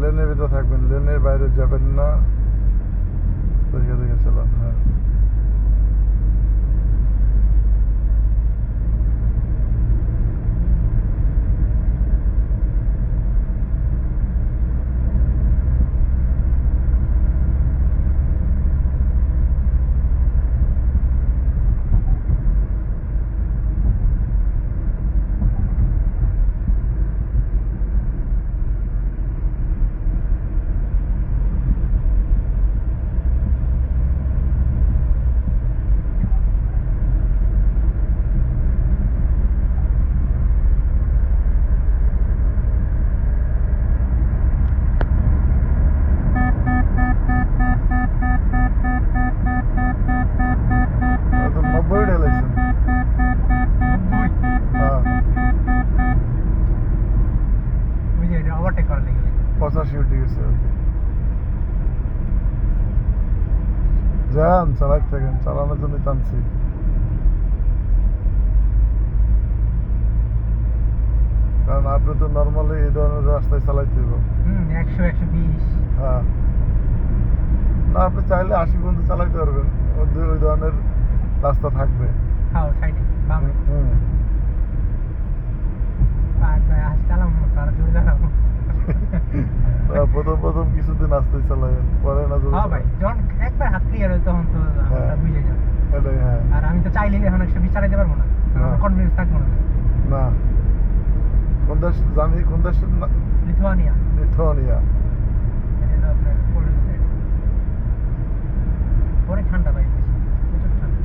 লেনের ভিতরে থাকবেন, লেনের বাইরে যাবেন না। দেখে দেখে চালান। হ্যাঁ, তো 90 ঢেলাইছেন। হ্যাঁ, ওই যে এটা ওভারটেক করা লেগে 85 উঠে গেছে আর কি। যান, চালাইতে থাকেন, চালানোর জন্য টানছি। কারণ আপনি তো নর্মালি এই ধরনের রাস্তায় চালাইতে হবে। 100 120 হ্যাঁ, না আপনি চাইলে 80 পর্যন্ত চালাইতে পারবেন, ওই ধরনের রাস্তা থাকবে। খাও সাইডে বামে হুম। আজ চালাম তারা জোরে চালাবো প্রথম প্রথম কিছুদিন আসতেই চালাবেন, পরে না জোরে হ্যাঁ ভাই চালাবেন। যখন একবার হাত ক্লিয়ার হয় তখন তো হ্যাঁ। আমরা বুঝে যাবো। এটাই, হ্যাঁ। আর আমি তো চাইলেই এখন 120 চালাতে পারবো না, না। কনফিডেন্স থাকবো না। না, কোন দেশ জানি, কোন দেশের না? Lithuania, Lithuania. এটা হলো আপনার পোল্যান্ড সাইড। অনেক ঠান্ডা ভাই, বেশি প্রচুর ঠান্ডা,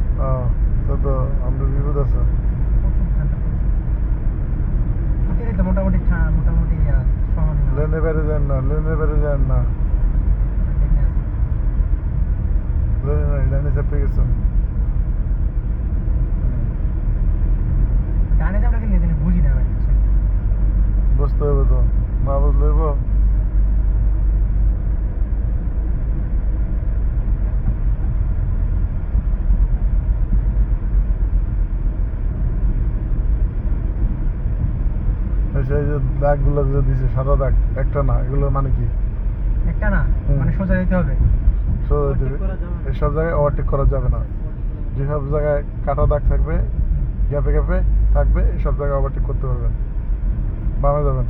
তো আমরা বিপদ আছে। প্রচুর ঠান্ডা প্রচুর। শীতের তো মোটামুটি মোটামুটি সমান লেনে বেড়ে যান না, লেনে বেড়ে যান না। লেনে নাই, লাইনে চেপে গেছেন। ডানে যাবো কিন্তু এদিনে বুঝি না ভাই। বুঝতে হবে তো, না বুঝলে হইব। সেই যে দাগগুলো যে দিছে, সাদা দাগ, একটা না, এগুলোর মানে কি? একটা না, মানে সোজা যেতে হবে। সোজা দিবে। এসব জায়গায় ওভারটেক করা যাবে না। যেসব জায়গায় কাটা দাগ থাকবে, গ্যাপে গ্যাপে থাকবে, এসব জায়গায় ওভারটেক করতে পারবেন। বামে যাবেন।